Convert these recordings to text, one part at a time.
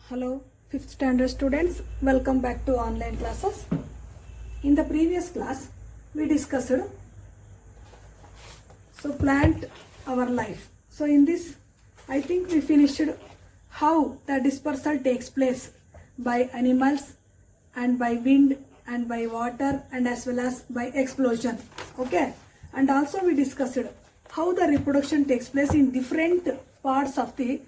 Hello, 5th standard students. Welcome back to online classes. In the previous class, we discussed plant our life. So in this, I think we finished how the dispersal takes place by animals and by wind and by water and as well as by explosion. Okay, and also we discussed how the reproduction takes place in different parts of the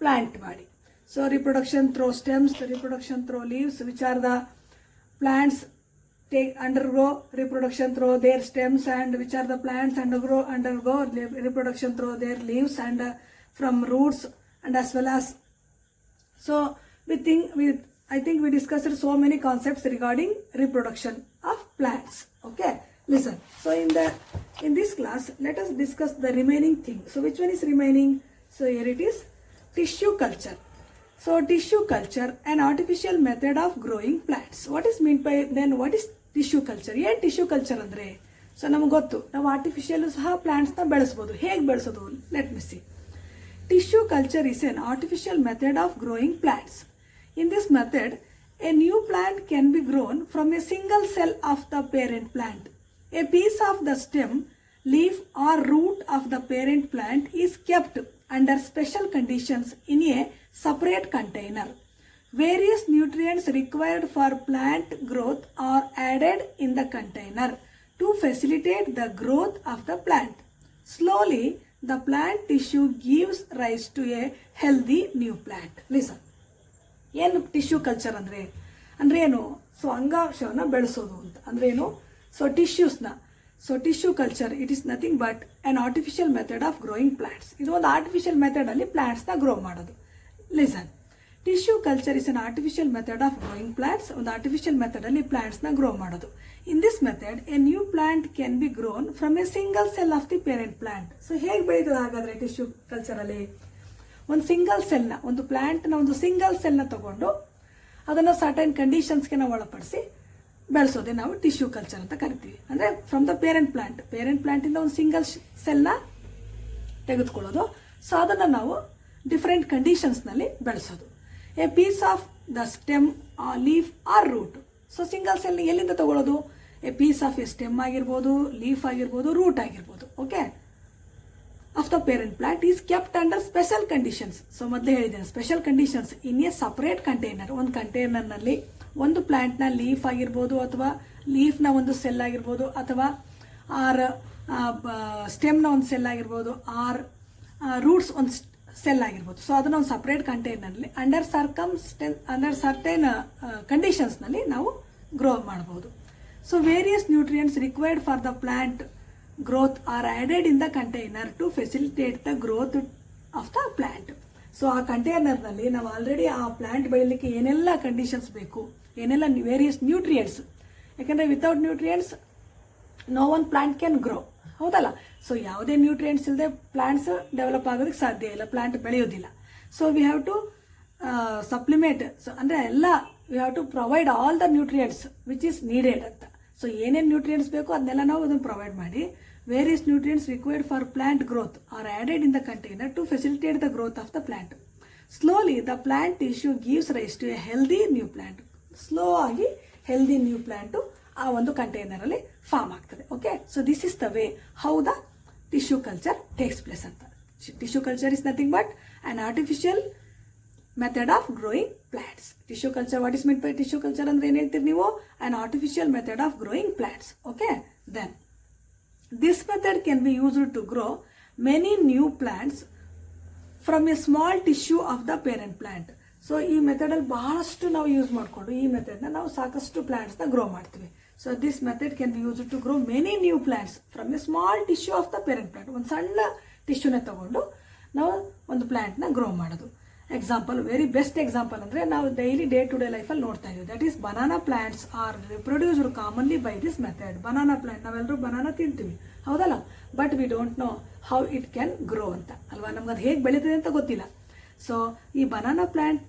plant body. So reproduction through stems, reproduction through leaves, which are the plants undergo reproduction through their stems, and which are the plants undergo reproduction through their leaves and from roots, and as well as I think we discussed so many concepts regarding reproduction of plants. Okay, listen. So in this class, let us discuss the remaining thing. So which one is remaining? So here it is, tissue culture. So tissue culture, an artificial method of growing plants. What is meant by then? What is tissue culture? ಏನು tissue culture ಅಂದ್ರೆ? So ನಮಗೆ ಗೊತ್ತು, ನಾವು artificial ಸಹ ಪ್ಲಾಂಟ್ಸ್ನ ಬೆಳೆಸಬಹುದು. ಹೇಗೆ ಬೆಳೆಸೋದು? Let me C. Tissue culture is an artificial method of growing plants. In this method, a new plant can be grown from a single cell of the parent plant. A piece of the stem, leaf or root of the parent plant is kept under special conditions in a separate container. Various nutrients required for plant growth are added in the container to facilitate the growth of the plant. Slowly, the plant tissue gives rise to a healthy new plant. Listen. ಏನು tissue culture ಅಂದರೆ ಏನು? So ಅಂಗಾಂಶವನ್ನು ಬೆಳೆಸೋದು ಅಂತ ಅಂದರೆ ಏನು? So ಟಿಶ್ಯೂಸ್ನ tissue culture it is nothing but an artificial method of growing plants. ಇದು ಒಂದು ಆರ್ಟಿಫಿಷಿಯಲ್ ಮೆಥಡಲ್ಲಿ ಪ್ಲಾಂಟ್ಸ್ನ ಗ್ರೋ ಮಾಡೋದು. Listen, tissue culture is an artificial method of growing plants. ಒಂದು ಆರ್ಟಿಫಿಷಿಯಲ್ ಮೆಥಡಲ್ಲಿ ಪ್ಲಾಂಟ್ಸ್ನ ಗ್ರೋ ಮಾಡೋದು. In this method a new plant can be grown from a single cell of the parent plant. So ಹೇಗೆ ಬೆಳೀತದೆ ಹಾಗಾದರೆ tissue ಕಲ್ಚರಲ್ಲಿ? ಒಂದು single ಸೆಲ್ನ, ಒಂದು ಪ್ಲಾಂಟ್ನ ಒಂದು ಸಿಂಗಲ್ ಸೆಲ್ನ ತಗೊಂಡು ಅದನ್ನು ಸರ್ಟೈನ್ ಕಂಡೀಷನ್ಸ್ಗೆ ನಾವು ಒಳಪಡಿಸಿ ಬೆಳೆಸೋದೇ ನಾವು ಟಿಶ್ಯೂ ಕಲ್ಚರ್ ಅಂತ ಕರಿತೀವಿ. ಅಂದರೆ ಫ್ರಮ್ ದ ಪೇರೆಂಟ್ ಪ್ಲಾಂಟಿಂದ ಒಂದು ಸಿಂಗಲ್ ಸೆಲ್ನ ತೆಗೆದುಕೊಳ್ಳೋದು. ಸೊ ಅದನ್ನು ನಾವು ಡಿಫ್ರೆಂಟ್ ಕಂಡೀಷನ್ಸ್ನಲ್ಲಿ ಬೆಳೆಸೋದು. A piece of the stem, leaf or root. So single ಸೆಲ್ನ ಎಲ್ಲಿಂದ ತಗೊಳ್ಳೋದು? A piece of a stem ಆಗಿರ್ಬೋದು, ಲೀಫ್ ಆಗಿರ್ಬೋದು, ರೂಟ್ ಆಗಿರ್ಬೋದು. Okay, of the parent plant is kept under special conditions. So ಮೊದಲೇ ಹೇಳಿದ್ದೇನೆ, special conditions in a separate container. ಒಂದು ಕಂಟೈನರ್ನಲ್ಲಿ ಒಂದು ಪ್ಲಾಂಟ್ನ ಲೀಫ್ ಆಗಿರ್ಬೋದು, ಅಥವಾ ಲೀಫ್ನ ಒಂದು ಸೆಲ್ ಆಗಿರ್ಬೋದು, ಅಥವಾ ಆರ್ ಸ್ಟೆಮ್ನ ಒಂದು ಸೆಲ್ ಆಗಿರ್ಬೋದು, ಆರ್ ರೂಟ್ಸ್ ಒಂದು ಸೆಲ್ ಆಗಿರ್ಬೋದು. ಸೊ ಅದನ್ನು ಒಂದು ಸಪ್ರೇಟ್ ಕಂಟೈನರ್ನಲ್ಲಿ ಅಂಡರ್ ಸರ್ಟೈನ್ ಕಂಡೀಷನ್ಸ್ನಲ್ಲಿ ನಾವು ಗ್ರೋ ಮಾಡ್ಬೋದು. So various nutrients required for the plant growth are added in the container to facilitate the growth of the plant. So ಆ ಕಂಟೈನರ್ನಲ್ಲಿ ನಾವು ಆಲ್ರೆಡಿ ಆ ಪ್ಲಾಂಟ್ ಬೆಳೀಲಿಕ್ಕೆ ಏನೆಲ್ಲ ಕಂಡೀಷನ್ಸ್ ಬೇಕು, ಏನೆಲ್ಲ ವೇರಿಯಸ್ ನ್ಯೂಟ್ರಿಯೆಂಟ್ಸ್, ಯಾಕಂದರೆ without nutrients no one plant can grow, ಹೌದಲ್ಲ? So ಯಾವುದೇ ನ್ಯೂಟ್ರಿಯೆಂಟ್ಸ್ ಇಲ್ಲದೆ ಪ್ಲಾಂಟ್ಸ್ ಡೆವಲಪ್ ಆಗೋದಕ್ಕೆ ಸಾಧ್ಯ ಇಲ್ಲ, ಪ್ಲಾಂಟ್ ಬೆಳೆಯೋದಿಲ್ಲ. So we have to supplement, so ಅಂದರೆ ಎಲ್ಲ we have to provide all the nutrients which is needed ಅಂತ. ಸೊ ಏನೇನು ನ್ಯೂಟ್ರಿಯೆಂಟ್ಸ್ ಬೇಕು ಅದನ್ನೆಲ್ಲ ನಾವು ಅದನ್ನು ಪ್ರೊವೈಡ್ ಮಾಡಿ, various nutrients required for plant growth are added in the container to facilitate the growth of the plant. Slowly the plant tissue gives rise to a healthy new plant. Slow ಆಗಿ healthy new plant ಆ ಒಂದು ಕಂಟೈನರಲ್ಲಿ form ಆಗ್ತದೆ. Okay, so this is the way how the tissue culture takes place ಅಂತ. Tissue culture is nothing but an artificial method of growing plants. Tissue culture, what is mean by tissue culture ಅಂದ್ರೆ ಏನು ಹೇಳ್ತೀರಿ ನೀವು? An artificial method of growing plants. Okay, then this method can be used to grow many new plants from a small tissue of the parent plant. So ಈ ಮೆಥಡಲ್ಲಿ ಬಹಳಷ್ಟು ನಾವು use ಮಾಡಿಕೊಂಡು ಈ ಮೆಥಡ್ನ ನಾವು ಸಾಕಷ್ಟು ಪ್ಲಾಂಟ್ಸ್ನ ಗ್ರೋ ಮಾಡ್ತೀವಿ. So this method can be use to grow many new plants from a small tissue of the parent plant. ಒಂದು ಸಣ್ಣ ಟಿಶ್ಯೂನ ತಗೊಂಡು ನಾವು ಒಂದು ಪ್ಲಾಂಟ್ನ ಗ್ರೋ ಮಾಡೋದು. ಎಕ್ಸಾಂಪಲ್, ವೆರಿ ಬೆಸ್ಟ್ ಎಕ್ಸಾಂಪಲ್ ಅಂದರೆ ನಾವು ಡೈಲಿ ಡೇ ಟು ಡೇ ಲೈಫಲ್ಲಿ ನೋಡ್ತಾ ಇದ್ದೀವಿ. That is banana plants are reproduced commonly by this method. Banana plant, ನಾವೆಲ್ಲರೂ ಬನಾನಾ ತಿಂತೀವಿ, ಹೌದಲ್ಲ? But we don't know how it can grow ಅಂತ ಅಲ್ವಾ? ನಮ್ಗೆ ಅದು ಹೇಗೆ ಬೆಳೀತದೆ ಅಂತ ಗೊತ್ತಿಲ್ಲ. ಸೊ ಈ ಬನಾನಾ ಪ್ಲಾಂಟ್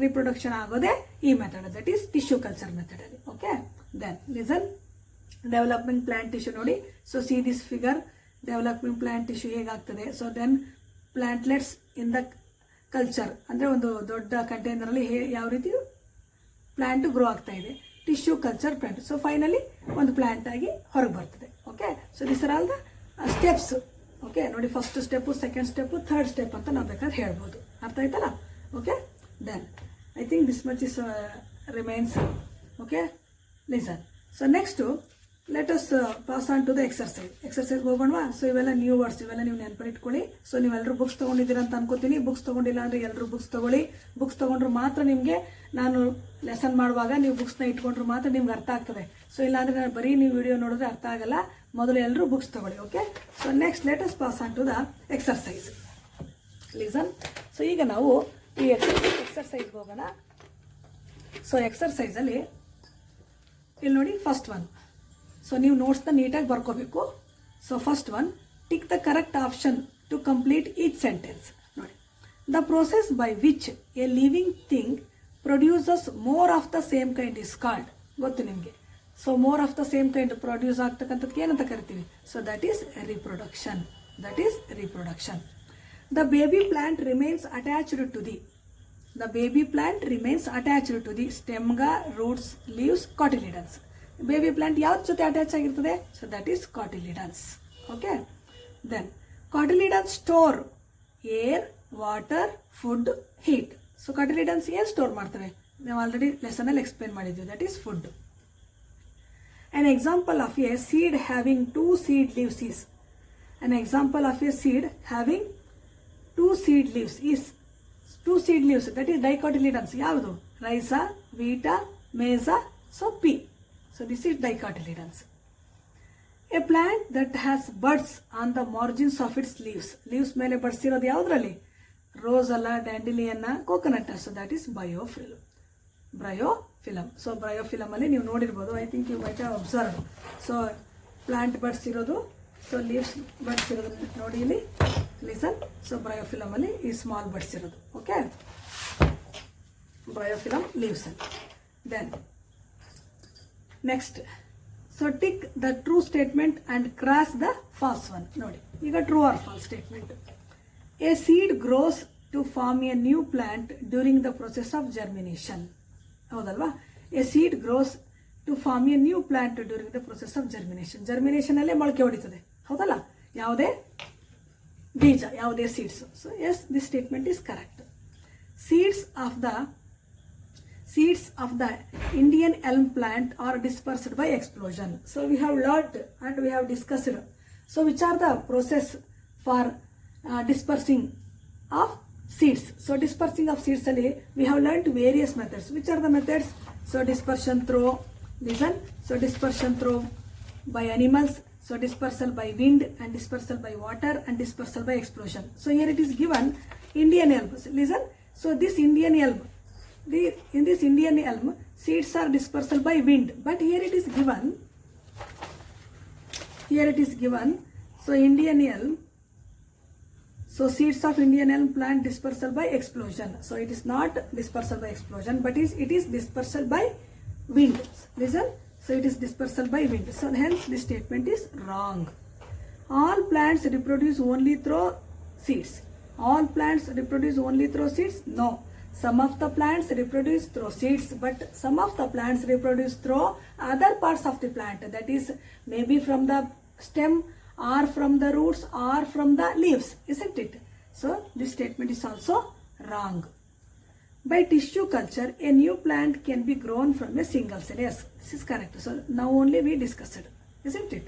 ರಿಪ್ರೊಡಕ್ಷನ್ ಆಗೋದೇ ಈ method, that is tissue culture ಮೆಥಡಲ್ಲಿ. Okay, then listen, development plant tissue ನೋಡಿ. So see this figure, development plant tissue ಹೇಗಾಗ್ತದೆ. So then plantlets in the culture ಅಂದರೆ ಒಂದು ದೊಡ್ಡ ಕಂಟೈನರಲ್ಲಿ ಯಾವ ರೀತಿ ಪ್ಲ್ಯಾಂಟ್ ಗ್ರೋ ಆಗ್ತಾ ಇದೆ, tissue culture plant. So finally ಒಂದು ಪ್ಲ್ಯಾಂಟ್ ಆಗಿ ಹೊರಗೆ ಬರ್ತದೆ. Okay, so this are all the steps. Okay ನೋಡಿ, first step, second step, third step ಅಂತ ನಾವು ಬೇಕಾದ್ರೆ ಹೇಳ್ಬೋದು. ಅರ್ಥ ಆಯ್ತಲ್ಲ? Okay, then I think this much is remains. Okay, listen. So next let us pass on to the exercise ಹೋಗೋಣವಾ? So ಇವೆಲ್ಲ new words, ಇವೆಲ್ಲ ನೀವು ನೆನ್ಪಿಟ್ಕೊಳ್ಳಿ. ಸೊ ನೀವೆಲ್ಲರೂ ಬುಕ್ಸ್ ತೊಗೊಂಡಿದ್ದೀರ ಅಂತ ಅನ್ಕೋತೀನಿ. ಬುಕ್ಸ್ ತೊಗೊಂಡಿಲ್ಲ ಅಂದರೆ ಎಲ್ಲರೂ ಬುಕ್ಸ್ ತೊಗೊಳ್ಳಿ. ಬುಕ್ಸ್ ತೊಗೊಂಡ್ರು ಮಾತ್ರ ನಿಮಗೆ ನಾನು ಲೆಸನ್ ಮಾಡುವಾಗ ನೀವು ಬುಕ್ಸ್ನ ಇಟ್ಕೊಂಡ್ರು ಮಾತ್ರ ನಿಮ್ಗೆ ಅರ್ಥ ಆಗ್ತದೆ. ಸೊ ಇಲ್ಲಾಂದರೆ ನಾನು ಬರೀ ನೀವು ವಿಡಿಯೋ ನೋಡಿದ್ರೆ ಅರ್ಥ ಆಗಲ್ಲ. ಮೊದಲು ಎಲ್ಲರೂ ಬುಕ್ಸ್ ತೊಗೊಳ್ಳಿ. Okay, so next let us pass on to the exercise. Listen. So ಈಗ ನಾವು ಈ ಎಕ್ಸರ್ಸೈಸ್ಗೆ ಹೋಗೋಣ. ಸೊ ಎಕ್ಸರ್ಸೈಸಲ್ಲಿ ಇಲ್ಲಿ ನೋಡಿ, ಫಸ್ಟ್ ಒನ್. ಸೊ ನೀವು ನೋಟ್ಸ್ನ ನೀಟಾಗಿ ಬರ್ಕೋಬೇಕು. So first one, tick the correct option to complete each sentence. ನೋಡಿ, the process by which a living thing produces more of the same kind is called. ಗೊತ್ತು ನಿಮಗೆ. So more of the same kind produce ಆಗ್ತಕ್ಕಂಥದ್ದು ಏನಂತ ಕರಿತೀವಿ? So that is reproduction. That is reproduction. The baby plant remains attached to the. The baby plant remains attached to the stemga, roots, leaves, cotyledons. Baby plant ಯಾವ್ದು ಜೊತೆ attach ಆಗಿರ್ತದೆ? So that is cotyledons. Okay, then cotyledons store air, water, food, heat. So cotyledons ಏನು store ಮಾಡ್ತವೆ? ನಾವು already ಲೆಸನಲ್ಲಿ explain ಮಾಡಿದ್ವಿ. That is food. An example of a seed having two seed leaves is. An example of a seed having two seed leaves is. Two seed leaves, that is dicotyledons. ಯಾವುದು? ರೈಸಾ, ವೀಟಾ, ಮೇಜಾ, so pea. So this is dicotyledons. A plant that has buds on the margins of its leaves. Leaves ಮೇಲೆ buds ಇರೋದು ಯಾವುದರಲ್ಲಿ? Rose ಅಲ್ಲ, ಡ್ಯಾಂಡಿಲಿಯನ್ನ, coconut. So that is bryophyllum. So bryophyllum ಅಲ್ಲಿ ನೀವು ನೋಡಿರ್ಬೋದು. I think you might have observe. So plant buds ಇರೋದು, so leaves buds ಇರೋದು ನೋಡಿ ಇಲ್ಲಿ. ಲಿಸನ್. ಸೊ ಬ್ರಯೋಫಿಲಮ್ ಅಲ್ಲಿ ಈ ಸ್ಮಾಲ್ ಬಡ್ಸ್ ಇರೋದು. ಓಕೆ, ಬ್ರಯೋಫಿಲಮ್ ಲೀವ್ಸ್ ಅಲ್ಲಿ. Then next, so tick the true statement and cross the false one. ನೋಡಿ, ಈಗ true or false statement. A seed grows to form a new plant during the process of germination. ಹೌದಲ್ವಾ? A seed grows to form a new plant during the process of germination. Germination ಅಲ್ಲೇ ಮೊಳಕೆ ಹೊಡಿತದೆ. ಹೌದಲ್ಲ? ಯಾವುದೇ ಬೀಜ, ಯಾವುದೇ seeds. So yes, this statement is correct. Seeds of the Indian elm plant are dispersed by explosion. So we have learnt and we have discussed. So which are the process for dispersing of seeds? So dispersing of seeds ali we have learnt various methods. Which are the methods? So dispersion through, listen. So dispersion through by animals. So dispersal by wind and dispersal by water and dispersal by explosion. So here it is given Indian elm. Listen. So this Indian elm, in this Indian elm, seeds are dispersal by wind. But here it is given. So Indian elm. So seeds of Indian elm plant dispersal by explosion. So it is not dispersal by explosion, but it is dispersal by wind. Listen. So it is dispersal by wind. So hence this statement is wrong. All plants reproduce only through seeds. All plants reproduce only through seeds? No. Some of the plants reproduce through seeds, but some of the plants reproduce through other parts of the plant. That is maybe from the stem or from the roots or from the leaves, isn't it? So this statement is also wrong. By tissue culture, a new plant can be grown from a single cell. Yes, this is correct. So now only we discussed, isn't it?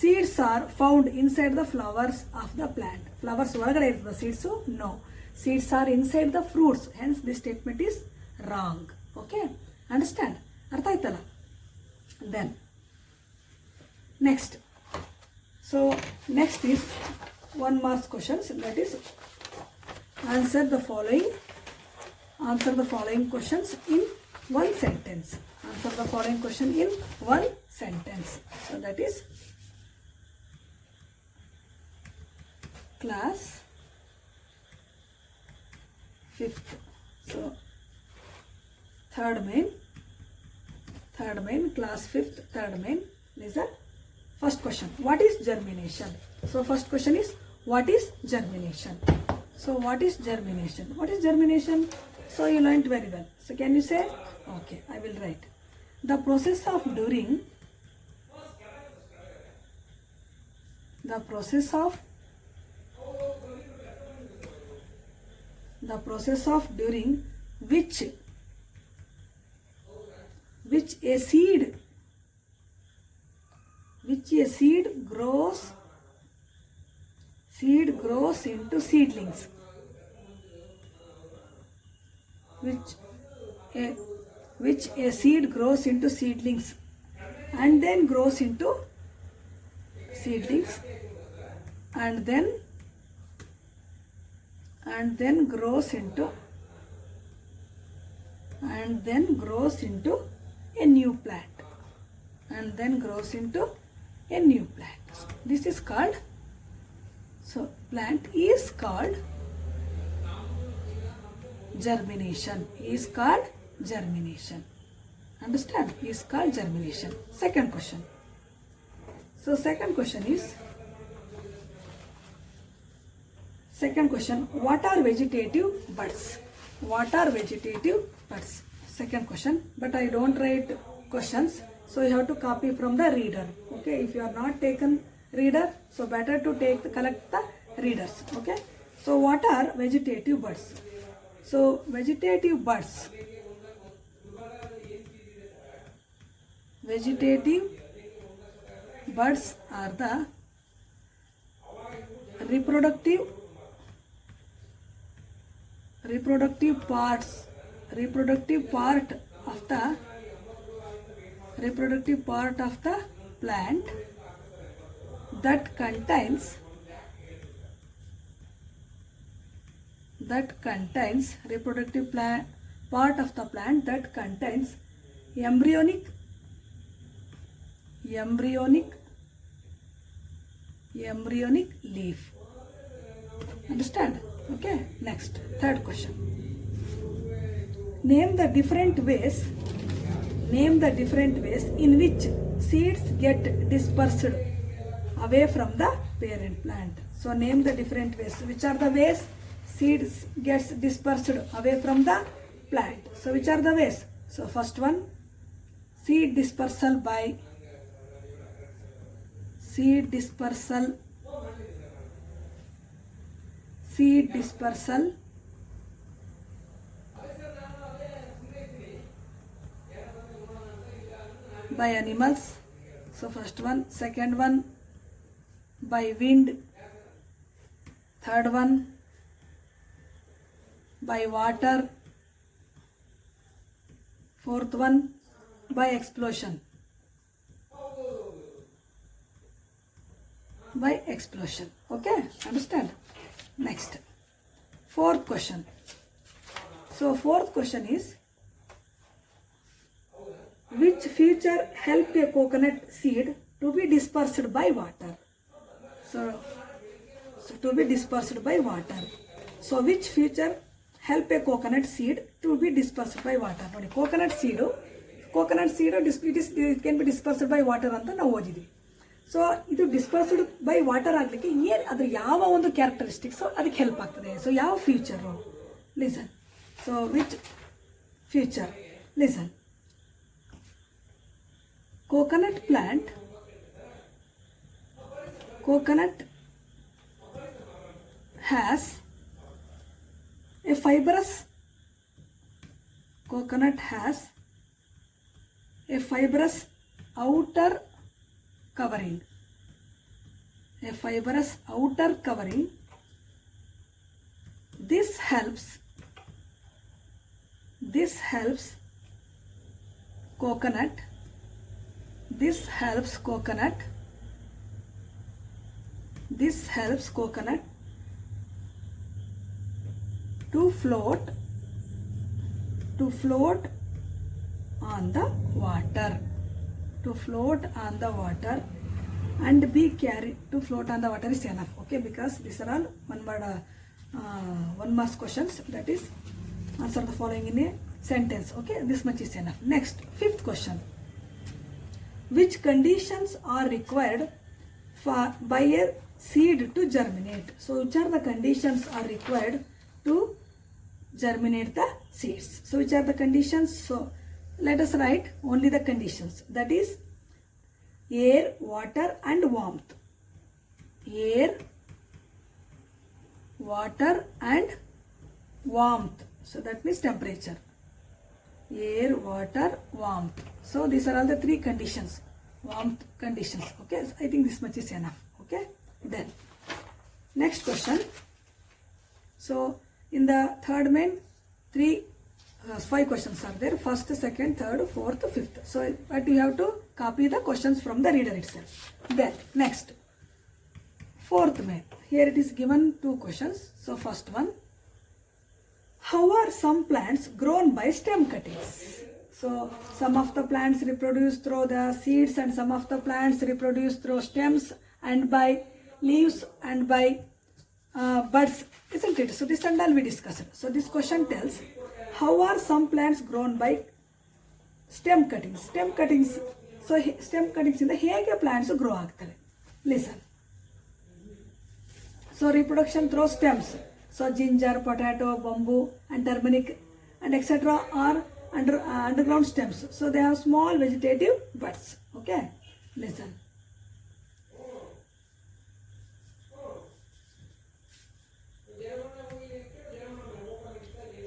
Seeds are found inside the flowers of the plant. Flowers ಒಳಗಡೆ ಇರ್ತದೆ seeds? No. Seeds are inside the fruits. Hence this statement is wrong. Okay? Understand? ಅರ್ಥ ಆಯ್ತಲ್ಲ? Then next. So next is 1 mark questions. That is answer the following questions in one sentence. Answer the following question in one sentence. So that is class 5th. So third main, class 5th, third main. Listen. First question, what is germination? So first question is, what is germination? So what is germination? What is germination? So you learnt very well. So can you say? Okay, I will write. The process of during which a seed grows into seedlings, which a seed grows into seedlings and then grows into seedlings and then grows into a new plant, This is called, so plant is called germination, understand, is called germination. Second question. So second question, what are vegetative buds? Second question, but I don't write questions, so you have to copy from the reader. Okay, if you are not taken reader, so better to collect the readers. Okay, so what are vegetative buds? So vegetative buds are the reproductive part of the plant that contains embryonic leaf. Understand? Okay, next, third question. Name the different ways in which seeds get dispersed away from the parent plant. So name the different ways. Which are the ways seeds gets dispersed away from the plant? So which are the ways? So first one, seed dispersal by animals. So first one. Second one, by wind. Third one, by water. Fourth one, by explosion. Okay, understand? Next, fourth question. So fourth question is, which feature help a coconut seed to be dispersed by water? So to be dispersed by water. So which feature help a coconut seed to be dispersed by water? Coconut seed it can be dispersed by water anta ನಾವು ಓದಿದ್ವಿ. So ಇದು dispersed by water ಆಗಲಿಕ್ಕೆ ಏನು ಅದ್ರ ಯಾವ ಒಂದು characteristics ಅದಕ್ಕೆ help ಆಗ್ತದೆ? So ಯಾವ future? Listen. So which future? Listen. Coconut has a fibrous outer covering. This helps coconut to float on the water and be carried. To float on the water is enough, okay, because these are all one word 1 marks questions, that is answer the following in a sentence. Okay, this much is enough. Next, fifth question. Which conditions are required by a seed to germinate. So which are the conditions are required to germinate the seeds? So which are the conditions? So let us write only the conditions, that is air, water and warmth. Air, water and warmth. So that means temperature. Air, water, warmth. So these are all the three conditions, warmth conditions. Okay, so I think this much is enough. Okay, then next question. So in the third main, 5 questions are there. First, second, third, fourth, fifth. So but you have to copy the questions from the reader itself. Then next, fourth main. Here it is given 2 questions. So first one, how are some plants grown by stem cuttings? So some of the plants reproduce through the seeds and some of the plants reproduce through stems and by leaves and by buds, isn't it? So this and all we discussed. So this question tells, how are some plants grown by stem cuttings? Stem cuttings. So stem cuttings ಇಂದ ಹೇಗೆ plants grow ಆಗ್ತವೆ? Listen. So reproduction through stems. So ginger, potato, bamboo and turmeric and etc. are underground stems. So they have small vegetative buds. Okay, listen.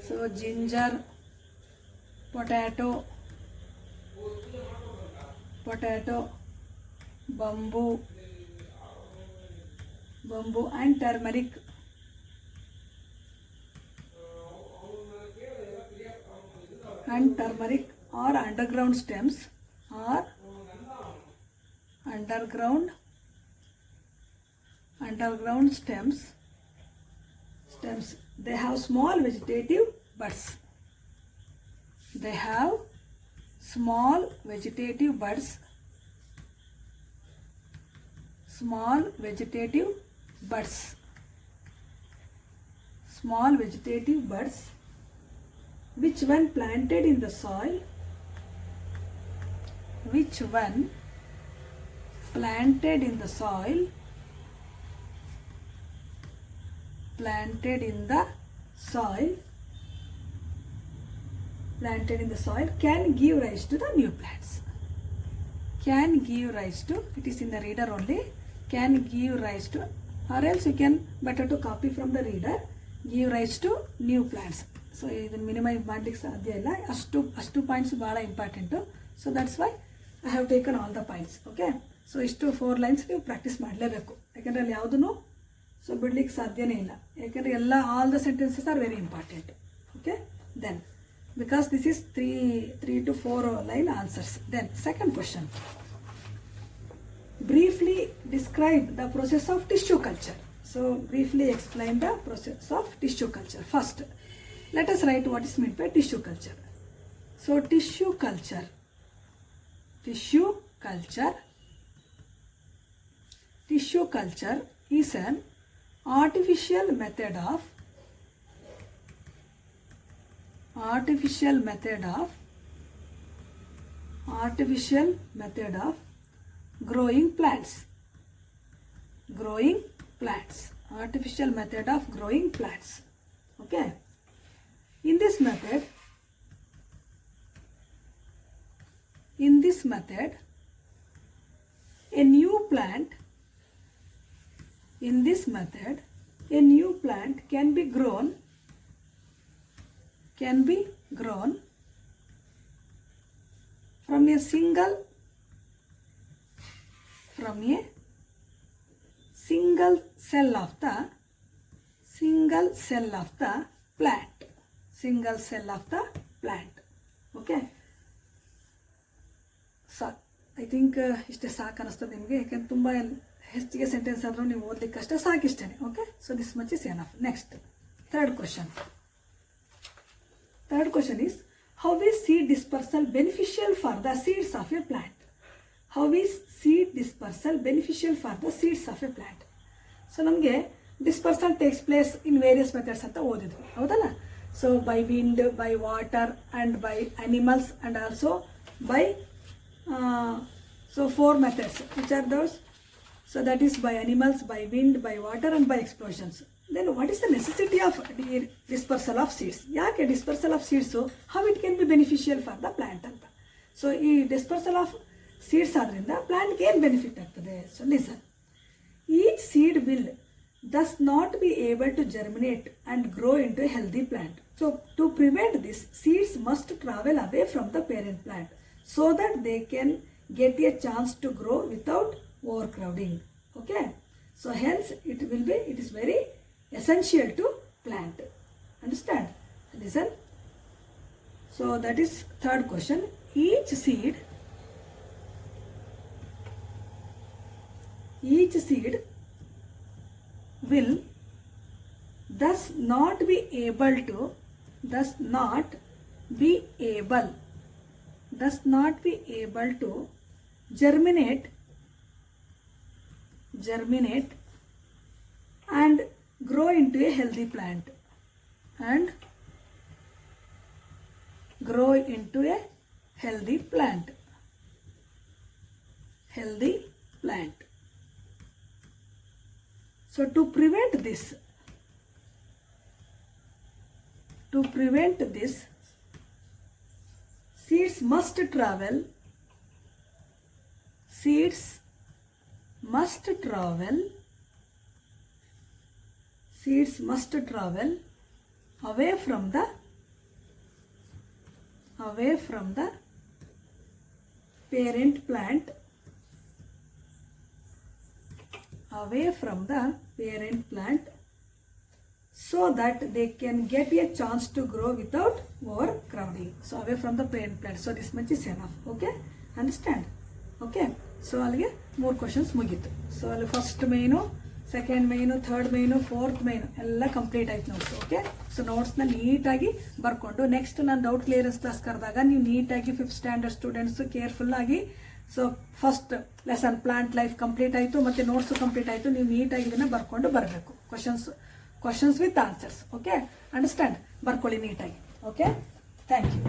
So ginger, potato, bamboo and turmeric are underground stems, stems. They have small vegetative buds. Small vegetative buds, which when planted in the soil, planted in the soil can give rise to the new plants. It is in the reader only. Can give rise to, or else you can better to copy from the reader. Give rise to new plants. So ಇದನ್ನು minimise ಮಾಡಲಿಕ್ಕೆ ಸಾಧ್ಯ ಇಲ್ಲ, ಅಷ್ಟು points ಭಾಳ important. So that's why I have taken all the points. Okay, so ಇಷ್ಟು 4 lines ನೀವು practice ಮಾಡಲೇಬೇಕು, ಯಾಕೆಂದರೆ ಅಲ್ಲಿ ಯಾವುದೂ ಸೊ ಬಿಡ್ಲಿಕ್ಕೆ ಸಾಧ್ಯನೇ ಇಲ್ಲ, ಯಾಕೆಂದರೆ ಎಲ್ಲ all the sentences are very important. Okay, then because this is 3 to 4 line answers. Then second question, briefly describe the process of tissue culture. So briefly explain the process of tissue culture. First, let us write what is meant by tissue culture. So tissue culture is an artificial method of growing plants. Artificial method of growing plants. Okay, in this method a new plant can be grown from a single cell of the plant. Okay, so I think ಇಷ್ಟೇ ಸಾಕು ಅನ್ನಿಸ್ತದೆ ನಿಮಗೆ, ಯಾಕೆಂದ್ರೆ ತುಂಬ ಹೆಚ್ಚಿಗೆ sentence ಆದರೂ ನೀವು ಓದಲಿಕ್ಕೆ ಅಷ್ಟೇ ಸಾಕಿಷ್ಟೇ. Okay, so this much is enough. Next third question is, how is seed dispersal beneficial for the seeds of a plant? So ನಮಗೆ dispersal takes place in various methods ಅಂತ ಓದಿದ್ವಿ, ಹೌದಲ್ಲ? So by wind, by water and by animals and also by 4 methods, which are those? So that is by animals, by wind, by water and by explosions. Then what is the necessity of dispersal of seeds? ಯಾಕೆ dispersal of seeds, how it can be beneficial for the plant ಅಂತ. So ಈ dispersal of seeds ಆದ್ರಿಂದ ಪ್ಲಾಂಟ್ಗೆ ಏನು benefit ಆಗ್ತದೆ? So listen, each seed will thus not be able to germinate and grow into a healthy plant. So to prevent this, seeds must travel away from the parent plant so that they can get a chance to grow without overcrowding. Okay, so hence it is very essential to plant. Understand? Listen. So that is third question. Each seed will thus not be able to germinate and grow into a healthy plant. So to prevent this, seeds must travel away from the parent plant so that they can get a chance to grow without overcrowding. So away from the parent plant. So this much is enough. Okay, understand? Okay, so ಅಲ್ಲಿಗೆ 3 questions ಮುಗೀತು. So ಅಲ್ಲಿ first main, second main, third main, fourth main ಎಲ್ಲ complete ಆಯ್ತು notes. Okay, so ನೋಟ್ಸ್ನ ನೀಟಾಗಿ ಬರ್ಕೊಂಡು next ನಾನು doubt clearance class ಕರೆದಾಗ ನೀವು ನೀಟಾಗಿ 5th ಸ್ಟ್ಯಾಂಡರ್ಡ್ ಸ್ಟೂಡೆಂಟ್ಸ್ ಕೇರ್ಫುಲ್ ಆಗಿ, so first lesson plant life complete ಆಯಿತು ಮತ್ತು ನೋಟ್ಸು ಕಂಪ್ಲೀಟ್ ಆಯಿತು. ನೀವು ನೀಟಾಗಿ ಇದನ್ನು ಬರ್ಕೊಂಡು ಬರಬೇಕು. Questions with answers. Okay, understand? ಬರ್ಕೊಳ್ಳಿ ನೀಟಾಗಿ. Okay, thank you.